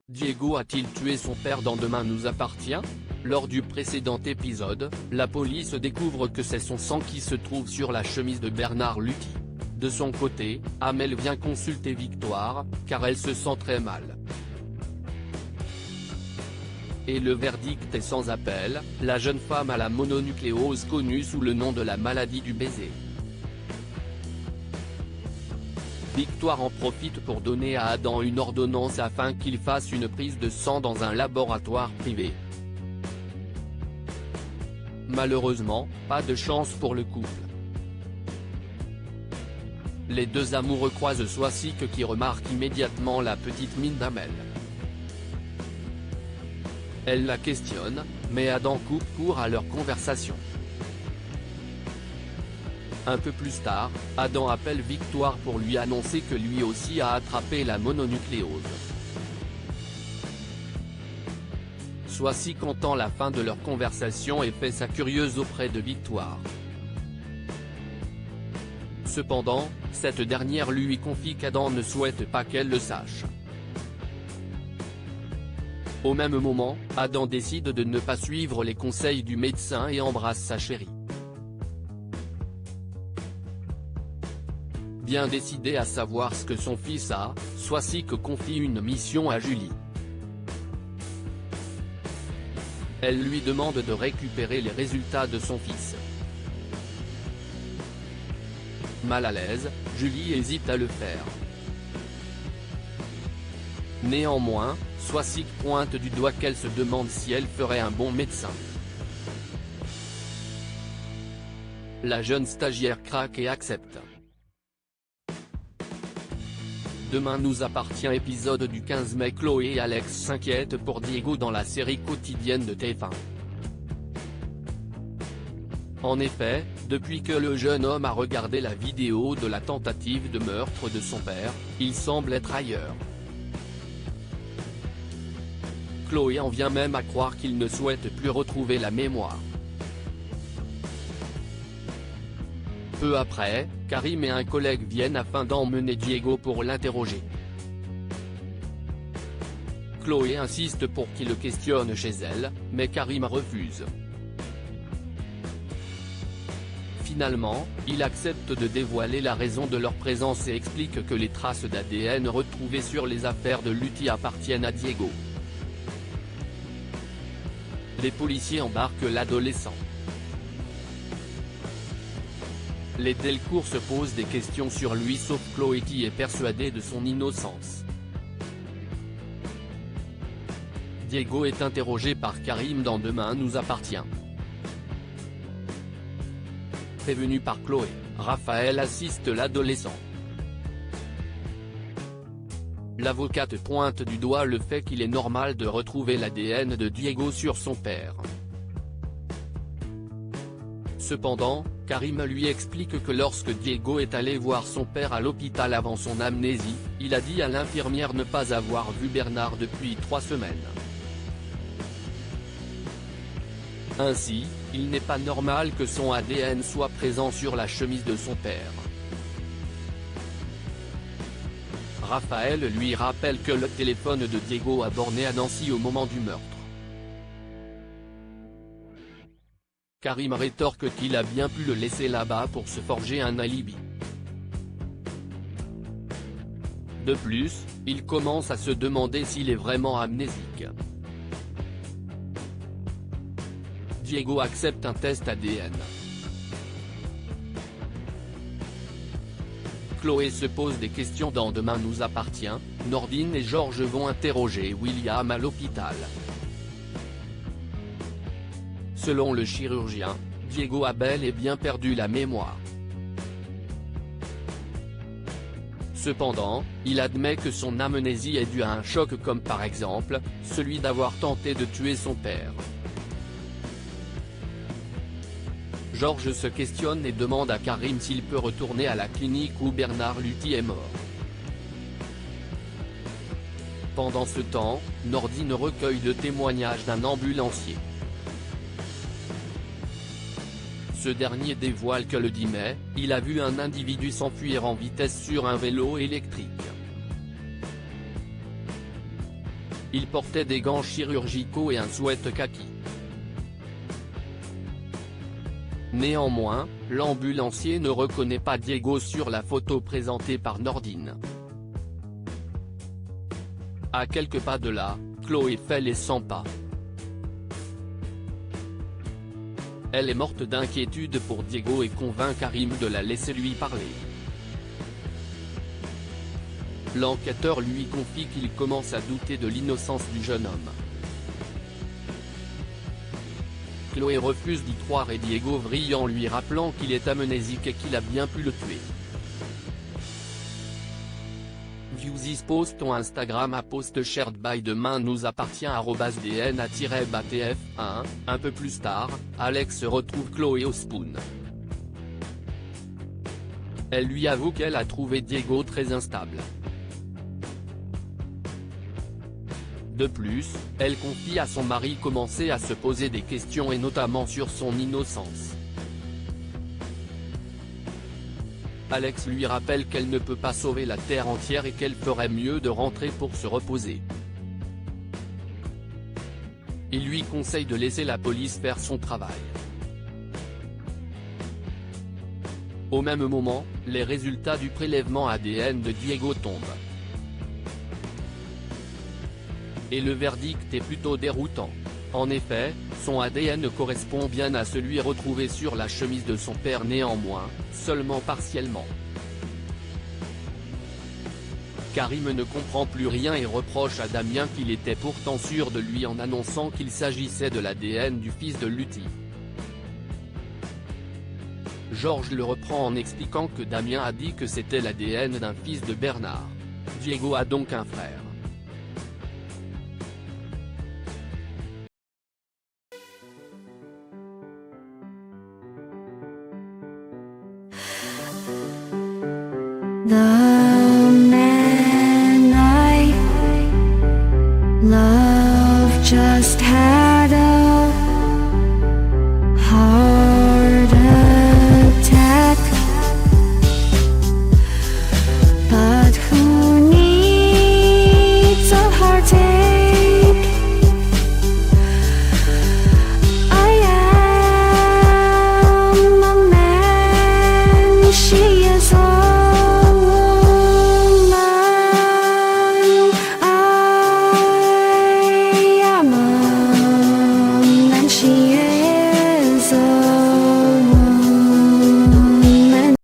Diego a-t-il tué son père dans Demain nous appartient? Lors du précédent épisode, la police découvre que c'est son sang qui se trouve sur la chemise de Bernard Luthi. De son côté, Amel vient consulter Victoire, car elle se sent très mal. Et le verdict est sans appel, la jeune femme a la mononucléose connue sous le nom de la maladie du baiser. Victoire en profite pour donner à Adam une ordonnance afin qu'il fasse une prise de sang dans un laboratoire privé. Malheureusement, pas de chance pour le couple. Les deux amoureux croisent Swasik qui remarque immédiatement la petite mine d'Amel. Elle la questionne, mais Adam coupe court à leur conversation. Un peu plus tard, Adam appelle Victoire pour lui annoncer que lui aussi a attrapé la mononucléose. Swasik entend la fin de leur conversation et fait sa curieuse auprès de Victoire. Cependant, cette dernière lui confie qu'Adam ne souhaite pas qu'elle le sache. Au même moment, Adam décide de ne pas suivre les conseils du médecin et embrasse sa chérie. Bien décidé à savoir ce que son fils a, Swasik confie une mission à Julie. Elle lui demande de récupérer les résultats de son fils. Mal à l'aise, Julie hésite à le faire. Néanmoins, Swasik pointe du doigt qu'elle se demande si elle ferait un bon médecin. La jeune stagiaire craque et accepte. Demain nous appartient épisode du 15 mai. Chloé et Alex s'inquiètent pour Diego dans la série quotidienne de TF1. En effet, depuis que le jeune homme a regardé la vidéo de la tentative de meurtre de son père, il semble être ailleurs. Chloé en vient même à croire qu'il ne souhaite plus retrouver la mémoire. Peu après, Karim et un collègue viennent afin d'emmener Diego pour l'interroger. Chloé insiste pour qu'il le questionne chez elle, mais Karim refuse. Finalement, il accepte de dévoiler la raison de leur présence et explique que les traces d'ADN retrouvées sur les affaires de Luthi appartiennent à Diego. Les policiers embarquent l'adolescent. Les Delcourt se posent des questions sur lui sauf Chloé qui est persuadée de son innocence. Diego est interrogé par Karim dans Demain nous appartient. Prévenu par Chloé, Raphaël assiste l'adolescent. L'avocate pointe du doigt le fait qu'il est normal de retrouver l'ADN de Diego sur son père. Cependant, Karim lui explique que lorsque Diego est allé voir son père à l'hôpital avant son amnésie, il a dit à l'infirmière ne pas avoir vu Bernard depuis 3 semaines. Ainsi, il n'est pas normal que son ADN soit présent sur la chemise de son père. Raphaël lui rappelle que le téléphone de Diego a borné à Nancy au moment du meurtre. Karim rétorque qu'il a bien pu le laisser là-bas pour se forger un alibi. De plus, il commence à se demander s'il est vraiment amnésique. Diego accepte un test ADN. Chloé se pose des questions dans Demain nous appartient, Nordine et Georges vont interroger William à l'hôpital. Selon le chirurgien, Diego a bel et bien perdu la mémoire. Cependant, il admet que son amnésie est due à un choc comme par exemple, celui d'avoir tenté de tuer son père. Georges se questionne et demande à Karim s'il peut retourner à la clinique où Bernard Luthi est mort. Pendant ce temps, Nordine recueille le témoignage d'un ambulancier. Ce dernier dévoile que le 10 mai, il a vu un individu s'enfuir en vitesse sur un vélo électrique. Il portait des gants chirurgicaux et un sweat kaki. Néanmoins, l'ambulancier ne reconnaît pas Diego sur la photo présentée par Nordine. À quelques pas de là, Chloé fait les 100 pas. Elle est morte d'inquiétude pour Diego et convainc Karim de la laisser lui parler. L'enquêteur lui confie qu'il commence à douter de l'innocence du jeune homme. Chloé refuse d'y croire et Diego vrille en lui rappelant qu'il est amnésique et qu'il a bien pu le tuer. Viewsis post ton Instagram à post shared by demain nous appartient @dna-batf1. Un peu plus tard, Alex retrouve Chloé au spoon. Elle lui avoue qu'elle a trouvé Diego très instable. De plus, elle confie à son mari commencer à se poser des questions et notamment sur son innocence. Alex lui rappelle qu'elle ne peut pas sauver la terre entière et qu'elle ferait mieux de rentrer pour se reposer. Il lui conseille de laisser la police faire son travail. Au même moment, les résultats du prélèvement ADN de Diego tombent. Et le verdict est plutôt déroutant. En effet, son ADN correspond bien à celui retrouvé sur la chemise de son père, néanmoins, seulement partiellement. Karim ne comprend plus rien et reproche à Damien qu'il était pourtant sûr de lui en annonçant qu'il s'agissait de l'ADN du fils de Lutti. Georges le reprend en expliquant que Damien a dit que c'était l'ADN d'un fils de Bernard. Diego a donc un frère. 나